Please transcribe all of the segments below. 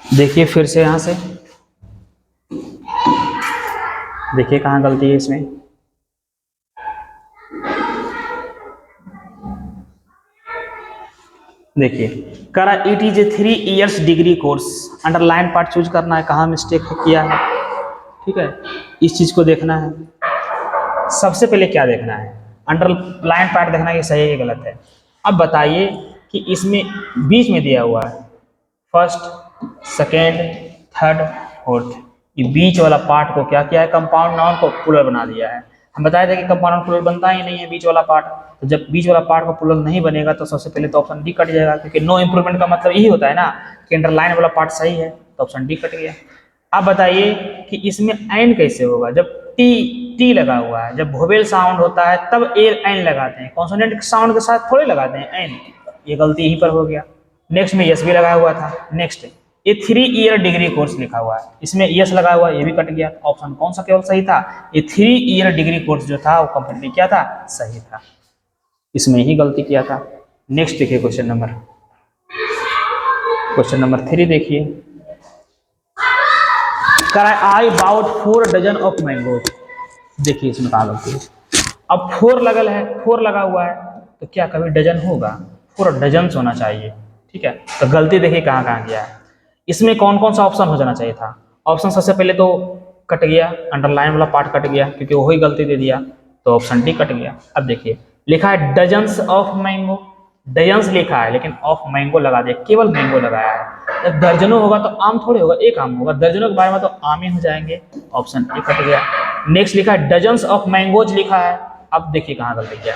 देखिए फिर से यहाँ से देखिए कहाँ गलती है इसमें। देखिए करा it is a 3 years degree course, underline part choose करना है, कहाँ मिस्टेक किया है। ठीक है, इस चीज को देखना है। सबसे पहले क्या देखना है, अंडरलाइन पार्ट देखना है कि सही है कि गलत है। अब बताइए कि इसमें बीच में दिया हुआ है फर्स्ट, सेकेंड, थर्ड, फोर्थ, ये बीच वाला पार्ट को क्या किया है, कंपाउंड नाउन को प्लूरल बना दिया है। हम बताए थे कि कंपाउंड नाउन प्लूरल बनता ही नहीं है बीच वाला पार्ट। तो जब बीच वाला पार्ट को प्लूरल नहीं बनेगा तो सबसे पहले तो ऑप्शन डी कट जाएगा, क्योंकि नो इंप्रूवमेंट का मतलब यही होता है ना कि अंडरलाइन वाला पार्ट सही है, तो ऑप्शन डी कट गया। अब बताइए कि इसमें एन कैसे होगा, जब टी टी लगा हुआ है, जब वोवेल साउंड होता है तब ए एन लगाते हैं, कॉन्सोनेंट साउंड के साथ थोड़े लगाते हैं एन। ये गलती यहीं पर हो गया। नेक्स्ट में यस भी लगा हुआ था। नेक्स्ट ये 3 ईयर डिग्री कोर्स लिखा हुआ है, इसमें यस लगा हुआ, ये भी कट गया। ऑप्शन कौन सा केवल सही था, ये 3 ईयर डिग्री कोर्स जो था वो कंप्लीट क्या था, सही था, इसमें ही गलती किया था। नेक्स्ट देखिए क्वेश्चन नंबर 3 देखिए, I bought 4 dozen of mangoes. देखिए इसमें कहा गलती है। अब 4 लगल है, 4 लगा हुआ है, तो क्या कभी डजन होगा, 4 डजन होना चाहिए। ठीक है, तो गलती देखिए कहाँ कहाँ गया है। इसमें कौन कौन सा ऑप्शन हो जाना चाहिए था। ऑप्शन सबसे पहले तो कट गया, अंडरलाइन वाला पार्ट कट गया क्योंकि वही गलती दे दिया, तो ऑप्शन डी कट गया। अब देखिए लिखा है डजन्स ऑफ मैंगो, डजन्स लिखा है लेकिन ऑफ मैंगो लगा दिया, केवल मैंगो लगाया है। जब दर्जनों होगा तो आम थोड़े होगा, एक आम होगा, दर्जनों के बारे में तो आम ही हो जाएंगे, ऑप्शन ए कट गया। नेक्स्ट लिखा है डजन्स ऑफ मैंगोज लिखा है। अब देखिए कहाँ गलती किया,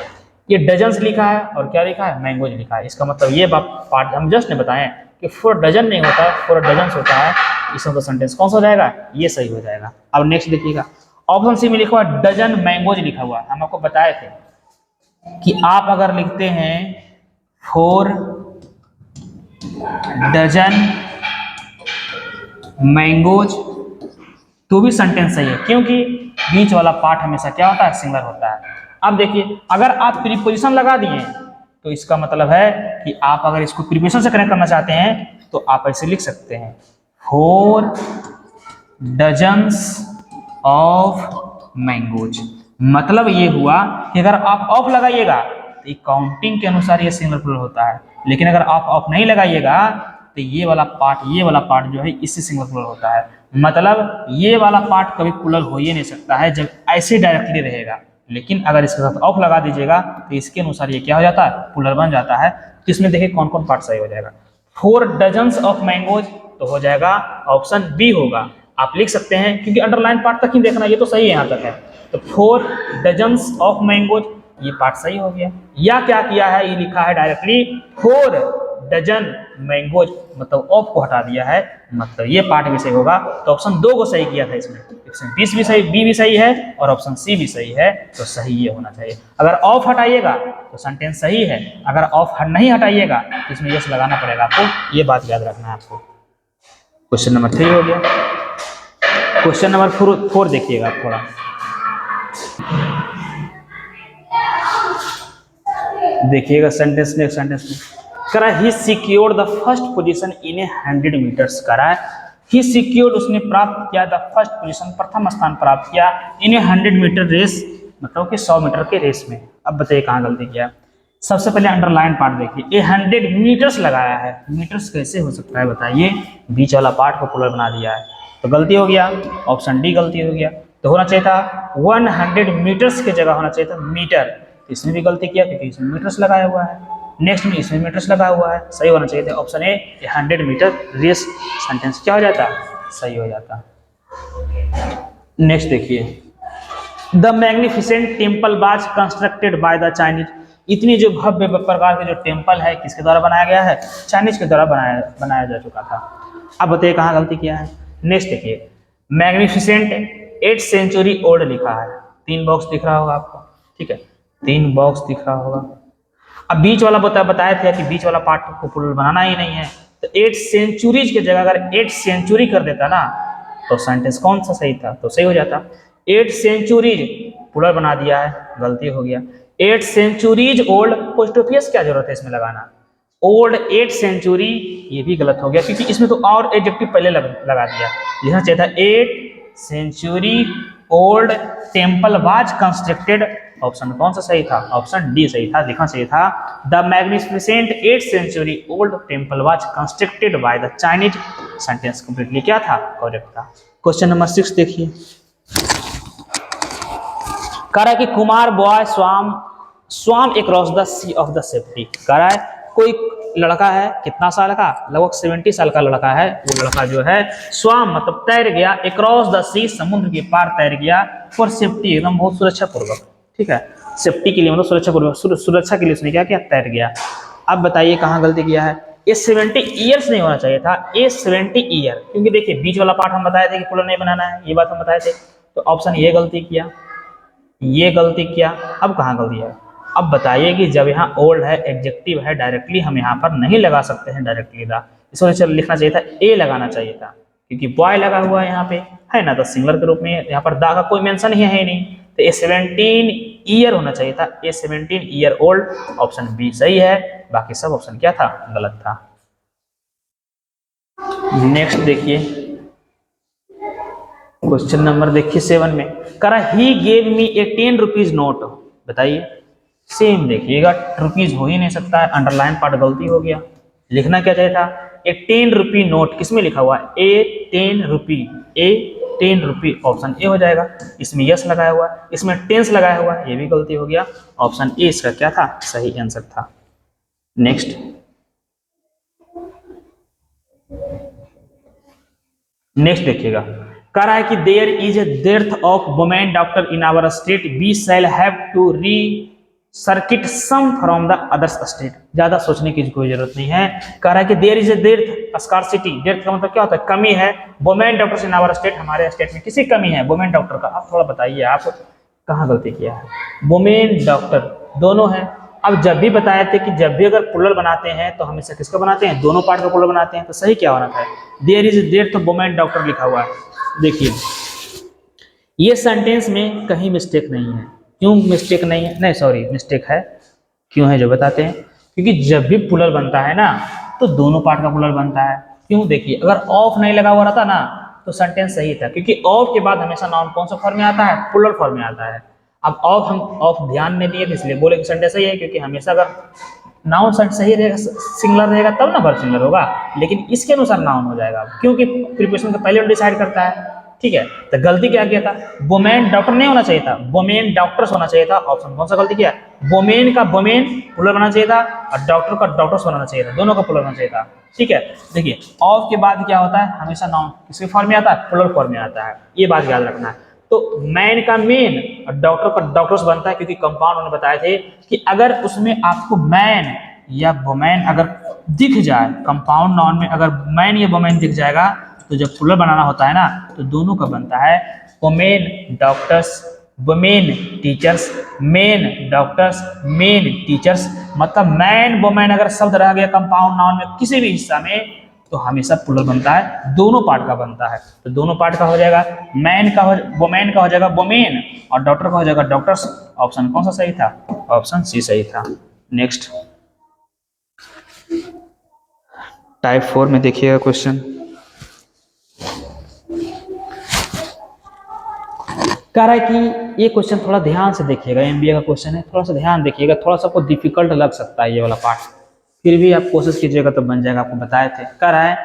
ये डजन्स लिखा है और क्या लिखा है, मैंगोज लिखा है। इसका मतलब ये पार्ट हम जस्ट ने बताएं कि 4 डजन नहीं होता, 4 डजन्स होता है। इसमें तो सेंटेंस कौन सा हो जाएगा, ये सही हो जाएगा। अब नेक्स्ट देखिएगा, ऑप्शन सी में लिखा हुआ डजन मैंगोज लिखा हुआ है। हम आपको बताए थे कि आप अगर लिखते हैं 4 डजन मैंगोज तो भी सेंटेंस सही है, क्योंकि बीच वाला पार्ट हमेशा क्या होता है, सिंगुलर होता है। अब देखिए अगर आप प्रीपोजिशन लगा दिए तो इसका मतलब है कि आप अगर इसको प्रीपोजिशन से कनेक्ट करना चाहते हैं तो आप ऐसे लिख सकते हैं 4 डजन्स ऑफ मैंगोज। मतलब ये हुआ कि अगर आप ऑफ लगाइएगा तो काउंटिंग के अनुसार ये सिंगुलर प्लूरल होता है, लेकिन अगर आप ऑफ नहीं लगाइएगा तो ये वाला पार्ट जो है इससे सिंगुलर प्लूरल होता है। मतलब ये वाला पार्ट कभी प्लूरल हो ही नहीं सकता है जब ऐसे डायरेक्टली रहेगा, लेकिन अगर इसके साथ ऑफ लगा दीजिएगा तो इसके अनुसार ये क्या हो जाता है, प्लूरल बन जाता है। तो इसमें देखिए कौन कौन पार्ट सही हो जाएगा। 4 डजन्स ऑफ मैंगोज तो हो जाएगा ऑप्शन बी होगा, आप लिख सकते हैं क्योंकि अंडरलाइन पार्ट तक ही देखना, ये तो सही है यहाँ तक है। तो 4 डजन्स ऑफ मैंगोज ये पार्ट सही हो गया। या क्या किया है, ये लिखा है डायरेक्टली 4 डजन मैंगोज, मतलब ऑफ को हटा दिया है, मतलब ये पार्ट भी सही होगा। तो ऑप्शन 2 को सही किया था इसमें, ऑप्शन बी भी सही, बी भी सही है और ऑप्शन सी भी सही है, तो सही ये होना चाहिए। अगर ऑफ हटाइएगा तो सेंटेंस सही है, अगर ऑफ नहीं हटाइएगा तो इसमें यस लगाना पड़ेगा आपको, ये बात याद रखना है आपको। क्वेश्चन नंबर 3 हो गया। क्वेश्चन नंबर 4 देखिएगा थोड़ा, देखिएगा सेंटेंस में, सेंटेंस में Kara he secured the first position in a 100 meters. Kara he secured, उसने प्राप्त किया द फर्स्ट पोजीशन, प्रथम स्थान प्राप्त किया इन ए 100 मीटर रेस, मतलब कि 100 मीटर के रेस में। अब बताइए कहाँ गलती किया। सबसे पहले अंडरलाइन पार्ट देखिए, ए 100 मीटर्स लगाया है, मीटर्स कैसे हो सकता है बताइए, बीच वाला पार्ट को प्लूरल बना दिया है, तो गलती हो गया, ऑप्शन डी गलती हो गया। तो होना चाहिए था 100 मीटर्स की जगह होना चाहिए था मीटर, इसमें भी गलती किया क्योंकि इसमें मीटर्स लगाया हुआ है। नेक्स्ट में इसमें मीटर्स लगा हुआ है, सही होना चाहिए था option A 100 metre race, sentence क्या हो जाता, सही हो जाता। नेक्स्ट देखिए, the magnificent temple was constructed by the Chinese. इतनी जो भव्य प्रकार के जो टेम्पल है किसके द्वारा बनाया गया है, चाइनीज के द्वारा बनाया जा चुका था। अब बताइए कहाँ गलती किया है। नेक्स्ट देखिए, मैग्निफिसेंट 8th सेंचुरी ओल्ड लिखा है, 3 बॉक्स दिख रहा होगा आपको, ठीक है, 3 बॉक्स दिख रहा होगा। अब बीच वाला बताया था कि बीच वाला पार्ट को प्लूरल बनाना ही नहीं है, तो 8 सेंचुरीज की जगह अगर 8 सेंचुरी कर देता ना तो सेंटेंस कौन सा सही था, तो सही हो जाता। 8 सेंचुरीज प्लूरल बना दिया है, गलती हो गया। 8 सेंचुरीज ओल्ड, पोस्ट ऑफिस क्या जरूरत है इसमें लगाना, ओल्ड 8th सेंचुरी, ये भी गलत हो गया क्योंकि इसमें तो और एडजेक्टिव पहले लगा दिया। लिखना चाहिए था 8th century old temple was constructed. Option कौन सा सही था? ऑप्शन डी सही था। लिखना चाहिए था the magnificent 8th century old temple was constructed by the Chinese. Sentence completely क्या था? करेक्ट था। क्वेश्चन नंबर 6 देखिए, कह रहा है कि Kumar boy swam across the sea of the safety. कह रहा है कोई लड़का है, कितना साल का? लगभग 70 साल का लड़का है। वो लड़का जो है स्वाम मतलब तैर गया, अक्रॉस द सी समुद्र के पार तैर गया, फॉर सेफ्टी एकदम बहुत सुरक्षा पूर्वक। ठीक है, सेफ्टी के लिए मतलब सुरक्षा पूर्वक, सुरक्षा के लिए उसने क्या किया? तैर गया। अब बताइए कहाँ गलती किया है? ये 70 ईयर्स नहीं होना चाहिए था, ये 70 ईयर, क्योंकि देखिए बीच वाला पार्ट हम बताए थे कि पुल नहीं बनाना है, ये बात हम बताए थे। तो ऑप्शन ये गलती किया, ये गलती किया। अब कहाँ गलती है? अब बताइए कि जब यहाँ ओल्ड है, एडजेक्टिव है, डायरेक्टली हम यहाँ पर नहीं लगा सकते हैं डायरेक्टली दा, इस वजह से लिखना चाहिए था ए लगाना चाहिए था, क्योंकि बॉय लगा हुआ है यहाँ पे, है ना, तो सिंगुलर के रूप में यहाँ पर दा का कोई मेंशन ही है नहीं, तो ए 17 ईयर होना चाहिए था, ए 17 ईयर ओल्ड। ऑप्शन बी सही है, बाकी सब ऑप्शन क्या था? गलत था। नेक्स्ट देखिए, क्वेश्चन नंबर देखिए 7 में, Kara he gave me A 10 rupees note. बताइए, सेम देखिएगा, रुपीज हो ही नहीं सकता है, अंडरलाइन पार्ट गलती हो गया। लिखना क्या चाहिए था? ए 10 रुपी नोट, किसमें लिखा हुआ है? ए 10 रुपी, ए 10 रुपी, ऑप्शन ए हो जाएगा। इसमें यस लगाया हुआ है, इसमें टेंस लगाया हुआ है, ये भी गलती हो गया। ऑप्शन ए इसका क्या था? सही आंसर था। नेक्स्ट देखिएगा, कह रहा है कि देयर इज ए डेथ of women doctor in our state, we shall have to recruit some from the others state. ज्यादा सोचने की कोई जरूरत नहीं है। कह रहा है कि there is a death scarcity, death का मतलब क्या होता है? कमी है। Women doctors in our state, हमारे स्टेट में किसी कमी है वुमेन डॉक्टर का। आप थोड़ा बताइए, आप कहाँ गलती किया है? वुमेन डॉक्टर दोनों है। अब जब भी बताए थे कि जब भी अगर प्लुरल बनाते हैं तो हमेशा किसका बनाते हैं? दोनों पार्ट का प्लुरल बनाते हैं। तो सही क्या होना था? देयर इज डेथ ऑफ वुमेन डॉक्टर लिखा हुआ है। देखिए, ये सेंटेंस में कहीं मिस्टेक नहीं है। क्यों मिस्टेक नहीं है? नहीं सॉरी, मिस्टेक है। क्यों है जो बताते हैं, क्योंकि जब भी प्लुरल बनता है ना तो दोनों पार्ट का प्लुरल बनता है। क्यों? देखिए, अगर ऑफ नहीं लगा हुआ रहता ना तो सेंटेंस सही था, क्योंकि ऑफ के बाद हमेशा नाउन कौन सा फॉर्म में आता है? प्लुरल फॉर्म में आता है। अब ऑफ, हम ऑफ ध्यान नहीं दिए इसलिए बोले कि सेंटेंस सही है, क्योंकि हमेशा अगर नाउन सही रहेगा, सिंगुलर रहेगा तब ना वर्ब सिंगुलर होगा, लेकिन इसके अनुसार नाउन हो जाएगा, क्योंकि प्रीपोजिशन का पहले डिसाइड करता है। ठीक है, तो गलती क्या किया था? वुमेन डॉक्टर नहीं होना चाहिए था, वुमेन डॉक्टर्स होना चाहिए था। ऑप्शन कौन सा गलती किया? वुमेन का वुमेन प्लुरल बनना चाहिए था और डॉक्टर का डॉक्टर्स होना चाहिए था, दोनों का प्लुरल होना चाहिए था। ठीक है, देखिए ऑफ के बाद क्या होता है? हमेशा नाउन किसके फॉर्म में आता है? प्लुरल फॉर्म में आता है, ये बात याद रखना है। तो मैन का मेन और डॉक्टर का डॉक्टर्स बनता है, क्योंकि कंपाउंड उन्होंने बताए थे कि अगर उसमें आपको मैन या वुमेन अगर दिख जाए, कंपाउंड नाउन में अगर मैन या वुमेन दिख जाएगा तो जब प्लुरल बनाना होता है ना तो दोनों का बनता है women doctors, women teachers, main doctors, main teachers. मतलब मैन वुमेन अगर शब्द रह गया कंपाउंड नाउन में किसी भी हिस्सा में तो हमेशा प्लुरल बनता है, दोनों पार्ट का बनता है। तो दोनों पार्ट का हो जाएगा, मैन का वुमेन का हो जाएगा वुमेन और डॉक्टर का हो जाएगा डॉक्टर्स। ऑप्शन कौन सा सही था? ऑप्शन सी सही था। नेक्स्ट टाइप 4 में देखिएगा क्वेश्चन, कह रहा है कि ये क्वेश्चन थोड़ा ध्यान से देखिएगा, एमबीए का क्वेश्चन है, थोड़ा सा ध्यान देखिएगा, थोड़ा सा आपको डिफिकल्ट लग सकता है ये वाला पार्ट, फिर भी आप कोशिश कीजिएगा तो बन जाएगा। आपको बताए थे, कह रहा है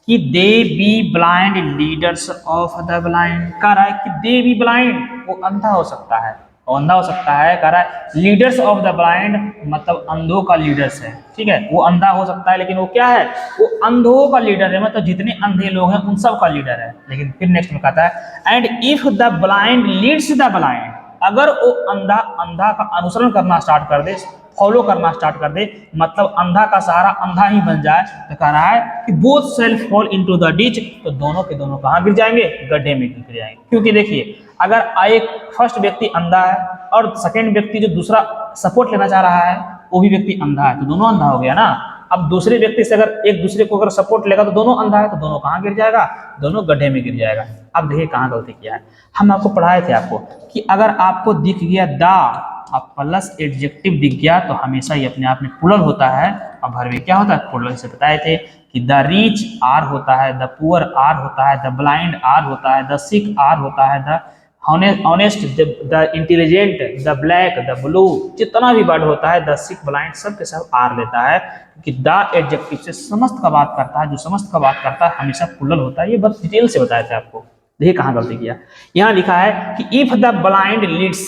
कि they be blind leaders of the blind. कह रहा है कि दे बी ब्लाइंड, वो अंधा हो सकता है, वो अंधा हो सकता है। कह रहा है लीडर्स ऑफ द ब्लाइंड मतलब अंधों का लीडर्स है। ठीक है, वो अंधा हो सकता है लेकिन वो क्या है? वो अंधों का लीडर है, मतलब जितने अंधे लोग हैं उन सब का लीडर है। लेकिन फिर नेक्स्ट में कहता है and if the blind leads the blind, अगर वो अंधा का अनुसरण करना स्टार्ट कर दे, फॉलो करना स्टार्ट कर दे, मतलब अंधा का सहारा अंधा ही बन जाए, तो कह रहा है कि both self fall into the ditch, तो दोनों के दोनों कहाँ गिर जाएंगे? गड्ढे में गिर जाएंगे। क्योंकि देखिए, अगर एक फर्स्ट व्यक्ति अंधा है और सेकेंड व्यक्ति जो दूसरा सपोर्ट लेना चाह रहा है वो भी व्यक्ति अंधा है, तो दोनों अंधा हो गया ना। अब दूसरे व्यक्ति से अगर एक दूसरे को अगर सपोर्ट लेगा तो दोनों अंधा है, तो दोनों कहाँ गिर जाएगा? दोनों गड्ढे में गिर जाएगा। अब देखिए कहाँ गलती किया है। हम आपको पढ़ाए थे आपको कि अगर आपको दिख गया दा और प्लस एडजेक्टिव दिख गया तो हमेशा ये अपने आप में प्लुरल होता है अब भर भी क्या होता है प्लूरल से बताए थे कि द रिच आर होता है, द पुअर आर होता है, द ब्लाइंड आर होता है, द सिक आर होता है, the honest, the intelligent, the black, the blue, जितना भी वर्ड होता है द सिक ब्लाइंड सब के सब आर लेता है, क्योंकि द एडजेक्टिव से समस्त का बात करता है, जो समस्त का बात करता है हमेशा प्लूरल होता है। ये बहुत डिटेल से बताया था आपको। देखिए कहाँ गलती किया, यहाँ लिखा है कि इफ द ब्लाइंड लीड्स,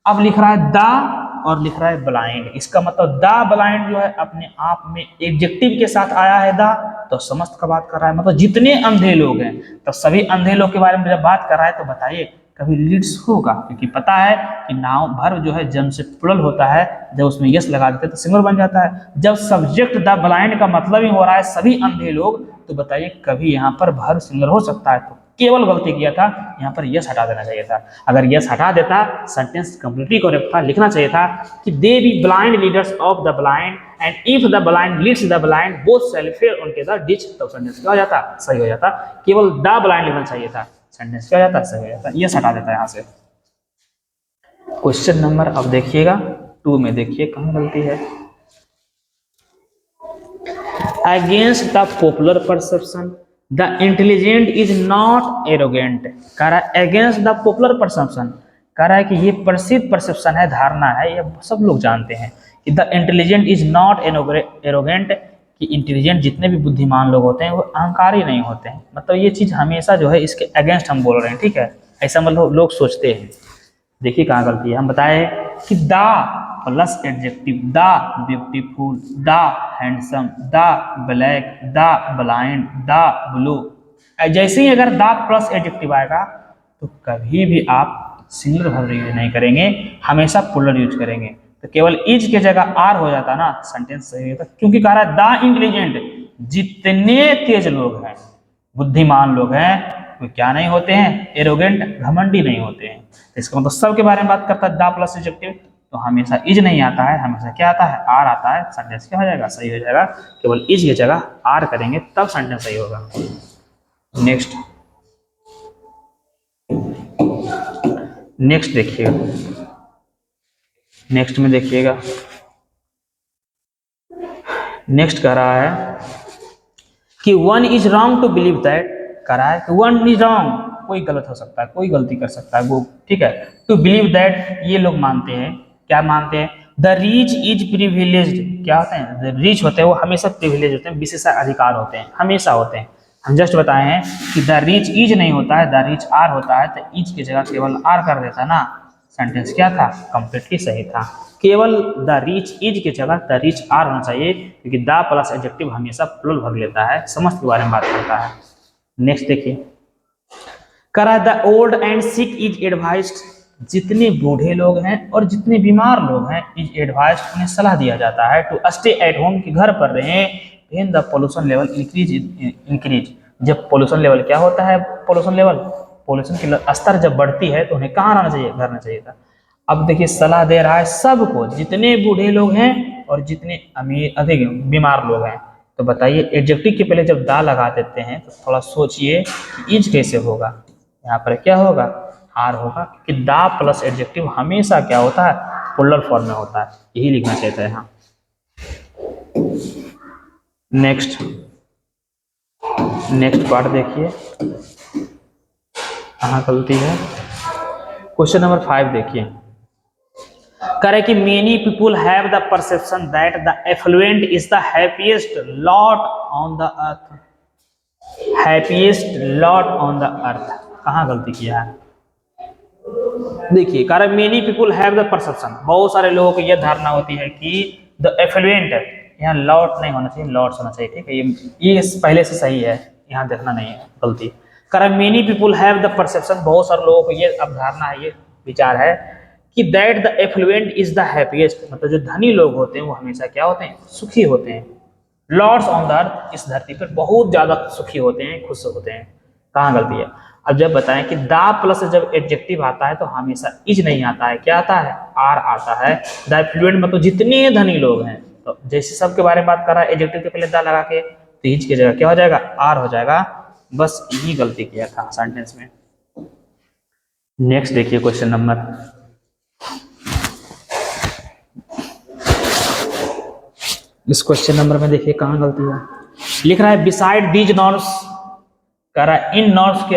अब लिख रहा है द और लिख रहा है ब्लाइंड, इसका मतलब द ब्लाइंड जो है अपने आप में एडजेक्टिव के साथ आया है द, तो समस्त का बात कर रहा है, मतलब जितने अंधे लोग हैं, तो सभी अंधे लोग के बारे में जब बात कर रहा है तो बताइए कभी लीड्स होगा, क्योंकि पता है कि नाउन वर्ब जो है जन्म से प्लूरल होता है, जब उसमें यस लगा देते तो सिंगुलर बन जाता है। जब सब्जेक्ट द ब्लाइंड का मतलब ही हो रहा है सभी अंधे लोग, तो बताइए कभी यहाँ पर वर्ब सिंगुलर हो सकता है? तो केवल गलती किया था, यहाँ पर यस हटा देना चाहिए था। अगर यस हटा देता सेंटेंस कंप्लीटली करेक्ट था, लिखना चाहिए था कि they be blind leaders of the blind and if the blind leads the blind both shall fall उनके द डिच, तब सेंटेंस क्या हो जाता, सही हो जाता। केवल द ब्लाइंड लिखना चाहिए था, सेंटेंस क्या हो जाता, सही हो जाता। यस हटा देता है यहाँ से। क्वेश्चन नंबर अब देखिएगा 2 में, देखिए कहाँ गलती है। Against the popular perception the intelligent is not arrogant, कह रहा है अगेंस्ट द पॉपुलर परसेप्शन, कह रहा है कि ये प्रसिद्ध परसेप्शन है, धारणा है, ये सब लोग जानते हैं कि the intelligent is not arrogant, कि इंटेलिजेंट जितने भी बुद्धिमान लोग होते हैं वो अहंकारी नहीं होते हैं। मतलब ये चीज हमेशा जो है इसके अगेंस्ट हम बोल रहे हैं, ठीक है, ऐसा मतलब लोग सोचते हैं। देखिए कहाँ गलती है, हम बताए कि the plus adjective the beautiful, the handsome, the black, the blind, the blue, जैसे ही अगर द प्लस एडजेक्टिव आएगा तो कभी भी आप सिंगुलर वर्ब यूज नहीं करेंगे, हमेशा प्लूरल यूज करेंगे। तो केवल इज के जगह आर हो जाता ना, सेंटेंस सही होता, क्योंकि कह रहा है द इंटेलिजेंट, जितने तेज लोग हैं, बुद्धिमान लोग हैं, वो क्या नहीं होते हैं, एरोगेंट, घमंडी नहीं होते हैं। तो इसका मतलब सब के बारे में बात करता है द प्लस एडजेक्टिव, तो हमेशा इज नहीं आता है, हमेशा क्या आता है, आर आता है, सेंटेंस क्या हो जाएगा, सही हो जाएगा। केवल इज की जगह आर करेंगे तब सेंटेंस सही होगा। नेक्स्ट नेक्स्ट देखिएगा, नेक्स्ट में देखिएगा, नेक्स्ट कह रहा है कि one is wrong to believe that, कह रहा है कि वन इज रॉन्ग, कोई गलत हो सकता है, कोई गलती कर सकता है वो, ठीक है, टू बिलीव दैट, ये लोग मानते हैं, क्या मानते हैं, द रीच इज प्रिविलेज्ड, क्या होते हैं, द रीच होते हैं वो हमेशा प्रिविलेज होते हैं, विशेषाधिकार होते हैं, हमेशा होते हैं। हम जस्ट बताए हैं कि द रीच इज नहीं होता है, द रीच आर होता है, तो इज की जगह केवल आर कर देता ना, सेंटेंस क्या था, कंप्लीटली सही था। केवल द रीच इज की जगह द रीच आर होना चाहिए, क्योंकि द प्लस एडजेक्टिव हमेशा प्लूरल भर लेता है, समस्त के बारे में बात करता है। नेक्स्ट देखिए, करा the old and sick is advised, जितने बूढ़े लोग हैं और जितने बीमार लोग हैं, इज एडवाइज्ड, उन्हें सलाह दिया जाता है, टू स्टे एट होम, कि घर पर रहें, when the pollution level increase, जब पोल्यूशन लेवल क्या होता है, पोल्यूशन लेवल, पोल्यूशन की स्तर जब बढ़ती है तो उन्हें कहाँ रहना चाहिए, घर रहना चाहिए था। अब देखिए सलाह दे रहा है सबको, जितने बूढ़े लोग हैं और जितने अमीर अधिक बीमार लोग हैं। तो बताइए एडजेक्टिव के पहले जब दा लगा देते हैं तो थोड़ा सोचिए कि इज कैसे होगा, यहाँ पर क्या होगा, आर होगा, क्योंकि दा प्लस एडजेक्टिव हमेशा क्या होता है, प्लूरल फॉर्म में होता है, यही लिखना चाहिए था यहाँ। नेक्स्ट नेक्स्ट पार्ट देखिए कहाँ गलती है। क्वेश्चन नंबर 5 देखिए, करे कि many people have the perception that the affluent is the happiest lot on the earth, happiest lot on the earth, कहाँ गलती किया है, देखिए कारण many people have the perception, बहुत सारे लोगों को यह धारणा होती है कि द एफ्लुएंट, यहाँ लॉट नहीं होना चाहिए, लॉट्स होना चाहिए, ठीक है, ये पहले से सही है, यहाँ देखना नहीं है, गलती। कारण many people have the perception, बहुत सारे लोगों को ये अवधारणा है, ये विचार है कि that the affluent is the happiest, मतलब जो धनी लोग होते हैं वो हमेशा क्या होते हैं, सुखी होते हैं, लॉर्ड्स ऑन द अर्थ, इस धरती पर बहुत ज्यादा सुखी होते हैं, खुश होते हैं, कहाँ गलती है। अब जब बताएं कि द प्लस जब एडजेक्टिव आता है तो हमेशा इज नहीं आता है, क्या आता है, आर आता है। द एफ्लुएंट मतलब जितने धनी लोग हैं, तो जैसे सबके बारे में बात कर रहा है एडजेक्टिव के पहले द लगा के, तो इज की जगह क्या हो जाएगा, आर हो जाएगा, बस यही गलती किया था सेंटेंस में। नेक्स्ट देखिए क्वेश्चन नंबर इस क्वेश्चन नंबर में देखिए कहाँ गलती है। लिख रहा है बिसाइड दीज नॉर्म्स, कह रहा है इन नॉर्म्स के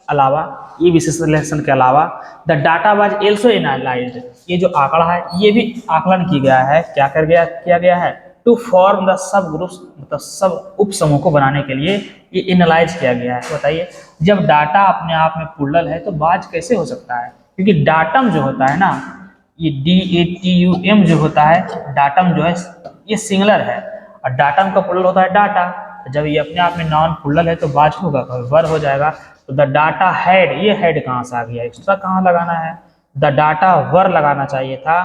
अलावा, ये विशेष रिलेशन के अलावा the data was also analysed, ये जो आंकड़ा है ये भी आकलन किया गया है। क्या किया गया है? To form the sub groups, मतलब सब उप समूह को बनाने के लिए ये एनालाइज किया गया है। बताइए, जब डाटा अपने आप में प्लूरल है तो बाज कैसे हो सकता है? क्योंकि डाटम जो होता है ना, ये DATUM जो होता है, डाटम जो है ये सिंगुलर है और डाटम का प्लूरल होता है डाटा। जब ये अपने आप में नॉन प्लूरल है तो बाज होगा, वर हो जाएगा। तो द डाटा हैड, ये हैड कहाँ से आ गया? एक्स्ट्रा कहाँ लगाना है? द डाटा वर लगाना चाहिए था,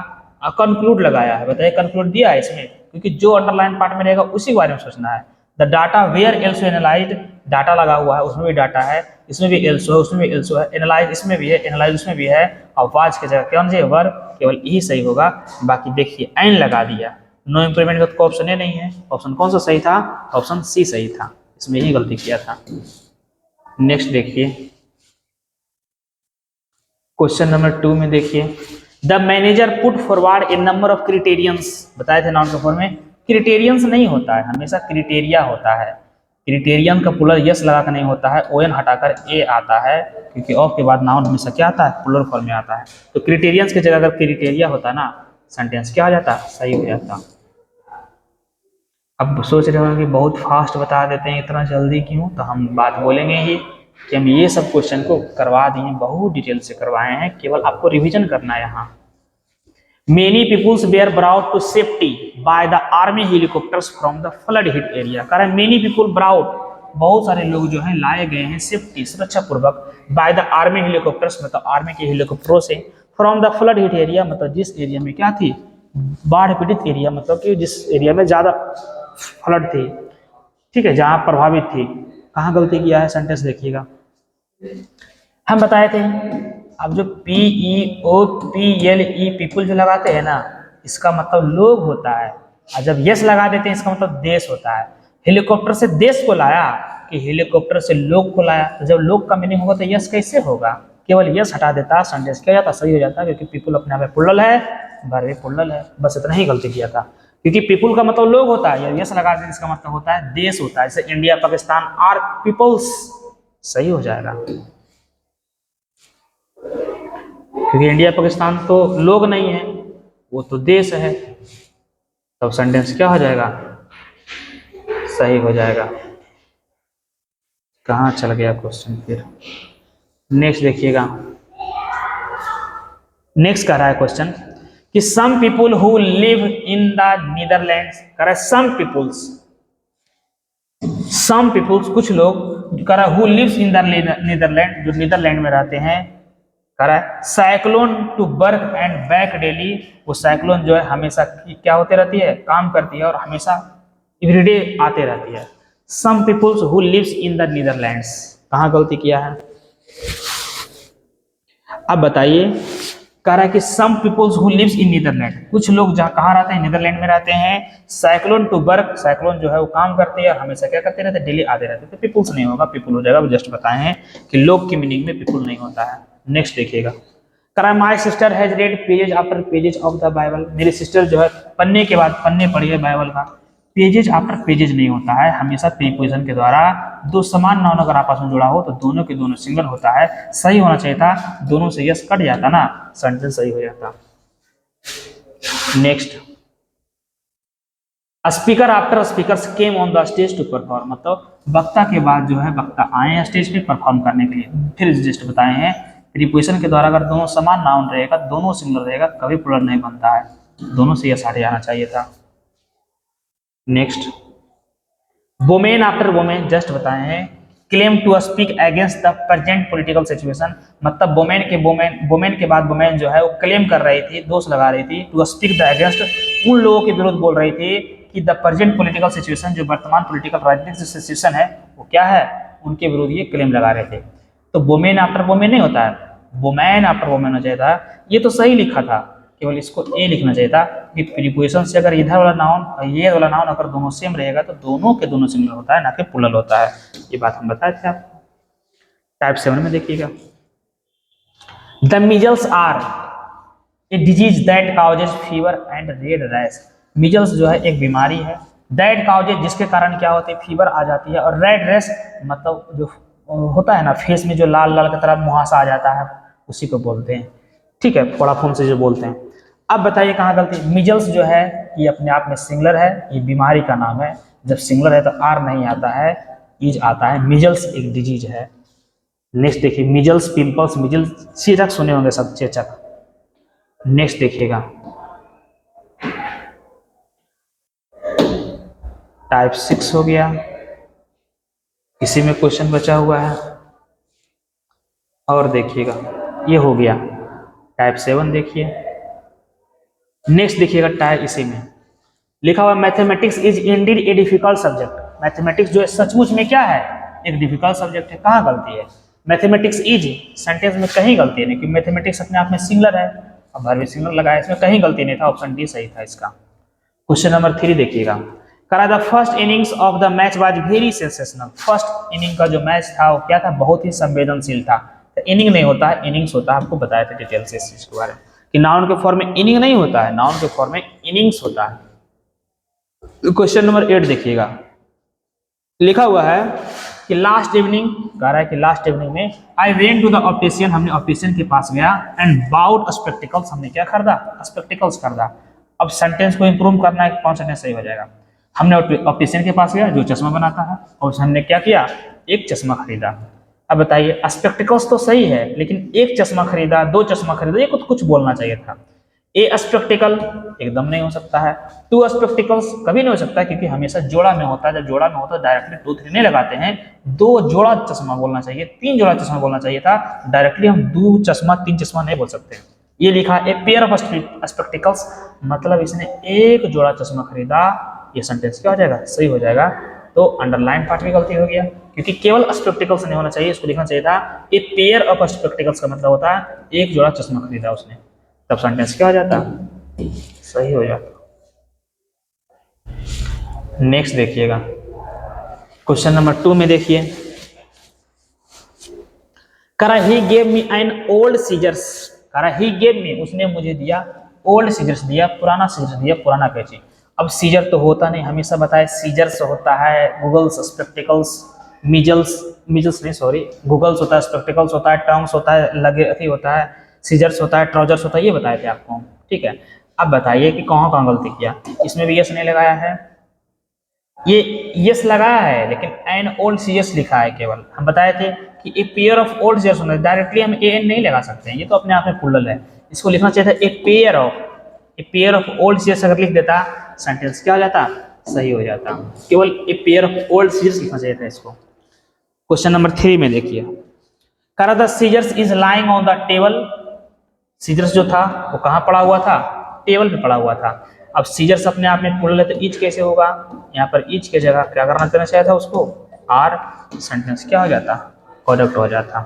कंक्लूड लगाया है। बताइए कंक्लूड दिया है इसमें, क्योंकि जो अंडरलाइन पार्ट में रहेगा उसी के बारे में सोचना है। The data were also analysed, data लगा हुआ है उसमें भी डाटा है, इसमें भी एल्सो है, उसमें भी एल्सो है, एनालाइज इसमें भी है, एनालाइज उसमें भी है, और वाज की जगह कौन से वर, केवल यही सही होगा। बाकी देखिए एन लगा दिया, नो इंप्रूवमेंट का तो ऑप्शन नहीं है। ऑप्शन कौन सा सही था? ऑप्शन सी सही था, इसमें यही गलती किया था। नेक्स्ट देखिए क्वेश्चन नंबर 2 में देखिए, the manager put forward a number of criterions, बताए थे नॉन फॉर्म में क्रिटेरियंस नहीं होता है, हमेशा क्रिटेरिया होता है। क्रिटेरियन का प्लूरल यस लगा कर नहीं होता है, ओएन हटाकर ए आता है, क्योंकि ऑफ के बाद नाउन हमेशा क्या आता है? प्लूरल फॉर्म में आता है। तो क्रिटेरियंस की जगह अगर क्रिटेरिया होता ना, सेंटेंस क्या हो जाता? सही हो जाता। अब सोच रहे होंगे कि बहुत फास्ट बता देते हैं, इतना जल्दी क्यों? तो हम बात बोलेंगे ही कि हम ये सब क्वेश्चन को करवा दिए, बहुत डिटेल से करवाए हैं, केवल आपको रिवीजन करना है। यहाँ many peoples were brought to safety by the army helicopters from the flood hit area, कह रहे मेनी पीपुल ब्राउट, बहुत सारे लोग जो हैं लाए गए हैं सेफ्टी, सुरक्षा पूर्वक, बाय द आर्मी हेलीकॉप्टर्स, मतलब आर्मी के हेलीकॉप्टरों से, from the flood hit area, मतलब जिस एरिया में क्या थी? बाढ़ पीड़ित एरिया, मतलब कि जिस एरिया में ज्यादा फ्लड थी, ठीक है, जहां प्रभावित थी। कहाँ गलती किया है? सेंटेंस देखिएगा, हम बताए थे। अब जो PEOPLE पीपुल जो लगाते हैं ना, इसका मतलब लोग होता है, और जब यस लगा देते हैं इसका मतलब देश होता है। हेलीकॉप्टर से देश को लाया कि हेलीकॉप्टर से लोग को लाया? तो जब लोग का मीनिंग होगा तो यस कैसे होगा? केवल यस हटा देता, सेंटेंस क्या जाता? सही हो जाता, क्योंकि पीपुल अपने आप में प्लूरल है, वर्ब भी प्लूरल है। बस इतना ही गलती किया था, क्योंकि पीपुल का मतलब लोग होता है, यस लगा देते इसका मतलब होता है देश होता है। जैसे इंडिया पाकिस्तान आर पीपल्स, सही हो जाएगा, क्योंकि इंडिया पाकिस्तान तो लोग नहीं है, वो तो देश है। तब सेंटेंस क्या हो जाएगा? सही हो जाएगा। कहाँ चल गया क्वेश्चन फिर? नेक्स्ट देखिएगा, नेक्स्ट कह रहा है क्वेश्चन कि some people who live in the Netherlands, कह रहा है सम पीपुल्स कुछ लोग, कह रहा है who lives in the Netherland, जो नीदरलैंड में रहते हैं, कह रहा है cyclone to work and back daily, वो साइक्लोन जो है हमेशा क्या होते रहती है? काम करती है और हमेशा एवरीडे आते रहती है। Some peoples who lives in the Netherlands, कहाँ गलती किया है? अब बताइए, कह रहा है कि some peoples who lives in Netherland, कुछ लोग जहाँ कहाँ रहते हैं? नीदरलैंड में रहते हैं। साइक्लोन टू वर्क, साइक्लोन जो है वो काम करते हैं और हमेशा क्या करते रहते हैं? डेली आते रहते हैं। तो पीपुल्स नहीं होगा, पीपुल हो जाएगा। जस्ट बताए हैं कि लोग की मीनिंग में पीपुल नहीं होता है। नेक्स्ट देखिएगा, कह रहा है my sister has red pages after pages of the Bible, मेरी सिस्टर जो है पन्ने के बाद पन्ने पढ़ी है बाइबल का। पेजेज आफ्टर पेजेज नहीं होता है, हमेशा प्रीपोजिशन के द्वारा दो समान नाउन अगर आपस में जुड़ा हो तो दोनों के दोनों सिंगल होता है। सही होना चाहिए था, दोनों से यस कट जाता ना, सेंटेंस सही हो जाता। Next, speaker after speakers came on the stage to perform, मतलब वक्ता के बाद जो है वक्ता आए हैं स्टेज पे परफॉर्म करने के लिए। फिर जस्ट बताए हैं प्रीपोजिशन के द्वारा अगर दोनों समान नाउन रहेगा, दोनों सिंगुलर रहेगा, कभी प्लूरल नहीं बनता है, दोनों से यस हट जाना चाहिए था। Next, women after women just बताए हैं claim to speak against the present political situation, मतलब वोमेन के बाद वोमेन जो है वो क्लेम कर रही थी, दोष लगा रही थी, टू स्पीक द अगेंस्ट, उन लोगों के विरुद्ध बोल रही थी कि द प्रेजेंट पॉलिटिकल सिचुएशन, जो वर्तमान पॉलिटिकल राजनीतिक सिचुएशन है वो क्या है, उनके विरुद्ध ये क्लेम लगा रहे थे। तो वोमेन आफ्टर वोमेन नहीं होता है, वोमैन आफ्टर वोमेन हो चाहिए था। ये तो सही लिखा था, केवल इसको ए लिखना चाहिए था कि प्रीपोजिशन से अगर इधर वाला नाउन और ये वाला नाउन अगर दोनों सेम रहेगा तो दोनों के दोनों सिंगुलर होता है, ना कि प्लूरल होता है। ये बात हम बताए थे आपको। टाइप 7 में देखिएगा, the measles are a disease that causes fever and red rash, measles जो है एक बीमारी है दैट काउजेज जिसके कारण क्या होती है, फीवर आ जाती है। और रेड रेस मतलब जो होता है ना फेस में जो लाल लाल की तरह मुहासा आ जाता है, उसी को बोलते हैं। ठीक है, फोड़ा फोन से जो बोलते हैं। अब बताइए कहाँ गलती। मिजल्स जो है ये अपने आप में सिंगुलर है, ये बीमारी का नाम है। जब सिंगुलर है तो आर नहीं आता है, इज आता है। मिजल्स एक डिजीज है। नेक्स्ट देखिए, मिजल्स, पिंपल्स, मिजल्स चेचक सुने होंगे सब, चेचक। नेक्स्ट देखिएगा, टाइप 6 हो गया, इसी में क्वेश्चन बचा हुआ है। और देखिएगा ये हो गया टाइप 7। देखिए नेक्स्ट देखिएगा, टाइप इसी में लिखा हुआ mathematics is Indeed a difficult subject. Mathematics जो है सचमुच में क्या है, एक डिफिकल्ट सब्जेक्ट है। कहाँ गलती है, मैथमेटिक्स इज सेंटेंस में कहीं गलती नहीं, क्योंकि मैथमेटिक्स अपने आप में सिंगुलर है। अब भर भी सिंगुलर लगाया, इसमें कहीं गलती नहीं था, ऑप्शन डी सही था इसका। क्वेश्चन नंबर 3 देखिएगा, करा the first innings of the match was very sensational. First inning का जो मैच था वो क्या था, बहुत ही संवेदनशील था। तो इनिंग नहीं होता है, इनिंग्स होता है। आपको बताया था डिटेल से इस चीज के बारे में कि नाउन के फॉर्म में इनिंग नहीं होता है, नाउन के फॉर्म में इनिंग्स होता है। क्वेश्चन नंबर 8 देखिएगा, लिखा हुआ है कि लास्ट इवनिंग, कह रहा है कि लास्ट इवनिंग में I went to the optician, हमने ऑप्टिशियन के पास गया, एंड बाउट स्पेक्टिकल्स, हमने क्या खरीदा, स्पेक्टिकल्स खरीदा। अब सेंटेंस को इंप्रूव करना है, कौन सेंटेंस सही हो जाएगा। हमने ऑप्टिशियन के पास गया जो चश्मा बनाता है, और हमने क्या किया, एक चश्मा खरीदा। अब बताइए स्पेक्टिकल्स तो सही है, लेकिन एक चश्मा खरीदा, दो चश्मा खरीदा, ये कुछ बोलना चाहिए था। ए स्पेक्टिकल एकदम नहीं हो सकता है, टू स्पेक्टिकल्स कभी नहीं हो सकता है, क्योंकि हमेशा जोड़ा में होता है। जब जोड़ा में होता है डायरेक्टली 2 3 नहीं लगाते हैं, 2 जोड़ा चश्मा बोलना चाहिए, 3 जोड़ा चश्मा बोलना चाहिए था। डायरेक्टली हम 2 चश्मा 3 चश्मा नहीं बोल सकते। ये लिखा ए पेयर ऑफ स्पेक्टिकल्स, मतलब इसने एक जोड़ा चश्मा खरीदा। ये सेंटेंस क्या हो जाएगा, सही हो जाएगा। तो अंडरलाइन पार्ट में गलती हो गया, क्योंकि केवल स्पेक्टिकल्स नहीं होना चाहिए, इसको लिखना चाहिए था ए पेयर ऑफ स्पेक्टिकल्स, का मतलब होता है एक जोड़ा चश्मा खरीदा उसने, तब सेंटेंस क्या हो जाता, सही हो जाता। नेक्स्ट देखिएगा, क्वेश्चन नंबर 2 में देखिए, करा he gave me an old scissors, करा ही गेव मी, उसने मुझे दिया ओल्ड सीजर्स, दिया पुराना सीजर्स, दिया पुराना कैंची। अब सीजर तो होता नहीं, हमेशा बताए सीजर्स होता है, गूगल्स, स्पेक्टिकल्स, मिजल्स, मिजल्स नहीं सॉरी, गूगल्स होता है, स्पेक्टिकल्स होता है, टंग्स होता है, लगे अथी होता है, सीजर्स होता है, ट्राउजर्स होता है, ये बताए थे आपको। ठीक है, अब बताइए कि कहाँ कहाँ गलती किया। इसमें भी यस नहीं लगाया है, ये यस लगाया है, लेकिन एन ओल्ड सीजर्स लिखा है केवल। हम बताए थे कि a pair of old scissors होना है, डायरेक्टली हम ए एन नहीं लगा सकते हैं, ये तो अपने आप में प्लूरल है। इसको लिखना चाहिए था a pair of old scissors, अगर लिख देता सेंटेंस क्या हो जाता, सही हो जाता। केवल a pair of old scissors लिखना चाहिए था इसको। क्वेश्चन नंबर 3 में देखिए, करा the scissors is lying on the table, scissors जो था वो कहाँ पड़ा हुआ था, टेबल पे पड़ा हुआ था। अब सीजर्स अपने आप में प्लूरल है, तो ईच कैसे होगा, यहाँ पर ईच की जगह क्या करना चाहिए था उसको, आर, सेंटेंस क्या हो जाता, करेक्ट हो जाता।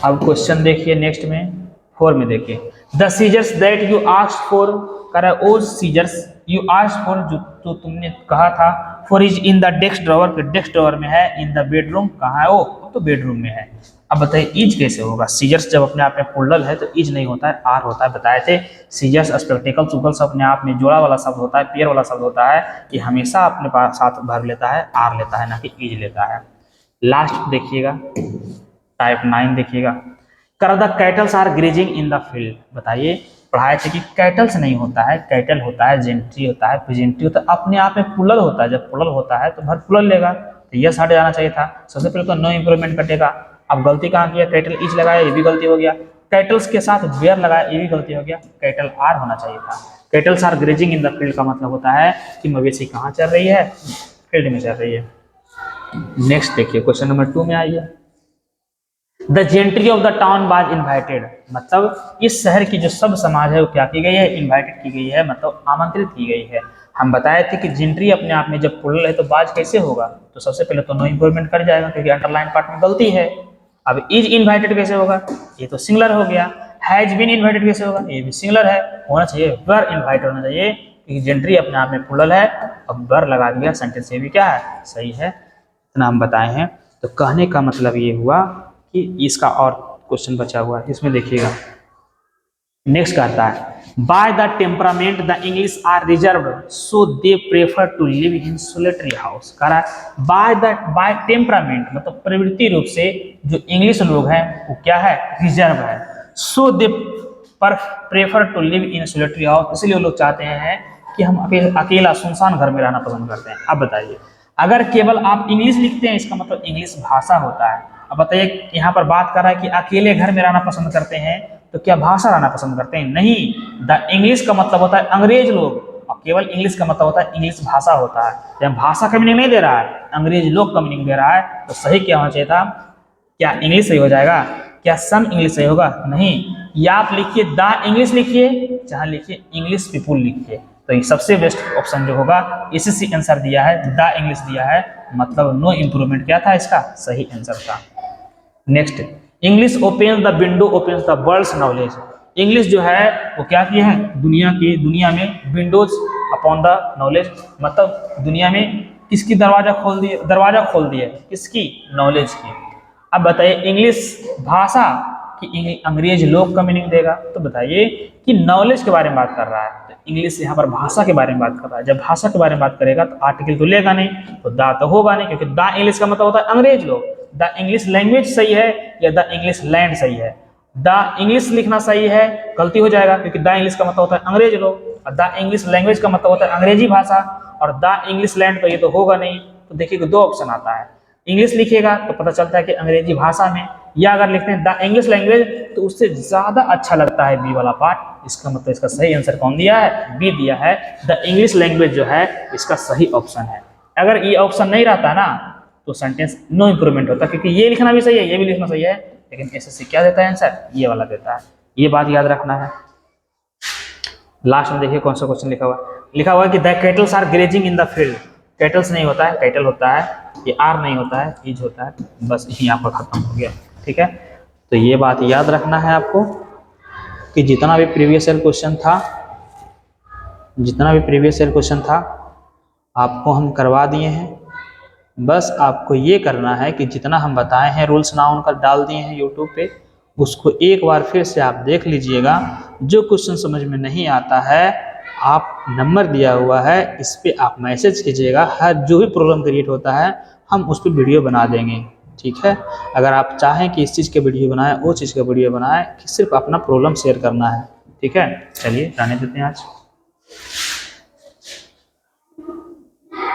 अब क्वेश्चन देखिए नेक्स्ट में 4 में देखिए, the scissors that you asked for, करा ओ सीजर्स यू आस्क्ड फॉर, जो तुमने कहा था, for is in the desk drawer, desk drawer में है, इन द बेडरूम कहाँ है वो, तो बेडरूम में है। अब बताइए इज कैसे होगा, सीजर्स जब अपने आप में प्लूरल है तो इज नहीं होता है, आर होता है। बताए थे सीजर्स, स्पेक्टिकल्स, गूगल्स अपने आप में जोड़ा वाला शब्द होता है, पेयर वाला शब्द होता है, ये हमेशा अपने पास साथ भर लेता है, आर लेता है, ना कि इज लेता है। लास्ट देखिएगा टाइप 9 देखिएगा, कर the cattles are grazing in the field. बताइए पढ़ाए थे कि कैटल्स नहीं होता है, कैटल होता है, जेंट्री होता है, प्रेजेंट्री होता है, अपने आप में प्लूरल होता है। जब प्लूरल होता है तो भर प्लूरल लेगा, तो यस हट जाना चाहिए था। सबसे पहले तो नो इंप्रूवमेंट कटेगा। अब गलती कहाँ किया, कैटल इज लगाया, ये भी गलती हो गया। कैटल्स के साथ वेयर लगाया, ये भी गलती हो गया। कैटल आर होना चाहिए था। Cattles are grazing in the field का मतलब होता है कि मवेशी कहाँ चल रही है, फील्ड में चल रही है। नेक्स्ट देखिए क्वेश्चन नंबर 2 में आइए, the gentry of the town was invited, मतलब इस शहर की जो सब समाज है वो क्या की गई है, इन्वाइटेड की गई है, मतलब आमंत्रित की गई है। हम बताए थे कि जेंट्री अपने आप में जब प्लूरल है तो बाज कैसे होगा, तो सबसे पहले तो नो इंप्रूवमेंट कर जाएगा, क्योंकि अंडरलाइन पार्ट में गलती है। अब इज इन्वाइटेड कैसे होगा, ये तो सिंगुलर हो गया। हैज बीन इन्वाइटेड कैसे होगा, ये भी सिंगुलर है, होना चाहिए वर इन्वाइटेड होना चाहिए, क्योंकि जेंट्री अपने आप में प्लूरल है। अब वर लगा दिया, सेंटेंस ये भी क्या है, सही है। इतना हम बताए हैं। तो कहने का मतलब ये हुआ कि इसका और क्वेश्चन बचा हुआ है, इसमें देखिएगा नेक्स्ट कहता है by the temperament the English are reserved so they prefer to live in solitary house. कह रहा है बाय टेम्परामेंट मतलब प्रवृत्ति रूप से जो इंग्लिश लोग हैं वो क्या है, रिजर्व है। सो दे पर prefer to live in solitary house, इसलिए लोग चाहते हैं कि हम अकेला सुनसान घर में रहना पसंद करते हैं। अब बताइए, अगर केवल आप इंग्लिश लिखते हैं इसका मतलब इंग्लिश भाषा होता है। अब बताइए, यहाँ पर बात कर रहा है कि अकेले घर में रहना पसंद करते हैं, तो क्या भाषा रहना पसंद करते हैं? नहीं, द इंग्लिश का मतलब होता है अंग्रेज लोग, और केवल इंग्लिश का मतलब होता है इंग्लिश भाषा होता है। जब भाषा का मीनिंग नहीं दे रहा है, अंग्रेज लोग का मीनिंग दे रहा है, तो सही क्या होना चाहिए था? क्या इंग्लिश सही हो जाएगा? क्या सम इंग्लिश सही होगा? नहीं, या आप लिखिए द इंग्लिश लिखिए, चाहे लिखिए इंग्लिश पीपुल लिखिए, तो ये सबसे बेस्ट ऑप्शन जो होगा इसी आंसर दिया है, द इंग्लिश दिया है, मतलब नो इम्प्रूवमेंट क्या था इसका? सही आंसर था। Next, English open the window open the world's knowledge. English जो है वो क्या किया है? दुनिया में विंडोज अपॉन द नॉलेज, मतलब दुनिया में किसकी दरवाजा खोल दिए किसकी? नॉलेज की। अब बताइए, इंग्लिश भाषा कि अंग्रेज लोग का मीनिंग देगा, तो बताइए कि नॉलेज के बारे में बात कर रहा है, तो इंग्लिश यहाँ पर भाषा के बारे में बात कर रहा है। जब भाषा के बारे में बात करेगा तो आर्टिकल तो लेगा नहीं, तो द तो होगा नहीं, क्योंकि द इंग्लिश का मतलब होता है अंग्रेज लोग। द इंग्लिश लैंग्वेज सही है या द इंग्लिश लैंड सही है? द इंग्लिश लिखना सही है, गलती हो जाएगा, क्योंकि द इंग्लिश का मतलब होता है अंग्रेज लोग, और द इंग्लिश लैंग्वेज का मतलब होता है अंग्रेजी भाषा, और द इंग्लिश लैंड तो ये तो होगा नहीं। तो देखिए दो ऑप्शन आता है, इंग्लिश लिखिएगा तो पता चलता है कि अंग्रेजी भाषा में, या अगर लिखते हैं द इंग्लिश लैंग्वेज तो उससे ज्यादा अच्छा लगता है बी वाला पार्ट। इसका मतलब इसका सही आंसर कौन दिया है? बी दिया है, द इंग्लिश लैंग्वेज जो है इसका सही ऑप्शन है। अगर ये ऑप्शन नहीं रहता ना तो सेंटेंस नो इंप्रूवमेंट होता, क्योंकि ये लिखना भी सही है, ये भी लिखना सही है, लेकिन एसएससी क्या देता है आंसर? ये वाला देता है। ये बात याद रखना है। लास्ट में देखिए कौन सा क्वेश्चन लिखा हुआ है कि the cattles are grazing in the field. Cattles नहीं होता है, कैटल होता है, ये आर नहीं होता है, इज होता है, बस यही आपका खत्म हो गया। ठीक है, तो ये बात याद रखना है आपको कि जितना भी प्रीवियस ईयर क्वेश्चन था आपको हम करवा दिए हैं। बस आपको ये करना है कि जितना हम बताए हैं रूल्स नाउन का डाल दिए हैं यूट्यूब पे, उसको एक बार फिर से आप देख लीजिएगा। जो क्वेश्चन समझ में नहीं आता है, आप नंबर दिया हुआ है, इस पे आप मैसेज कीजिएगा, हर जो भी प्रॉब्लम क्रिएट होता है हम उस पर वीडियो बना देंगे। ठीक है, अगर आप चाहें कि इस चीज़ के वीडियो बनाएं, वो चीज़ का वीडियो बनाएं, कि सिर्फ अपना प्रॉब्लम शेयर करना है। ठीक है, चलिए रहने देते हैं आज।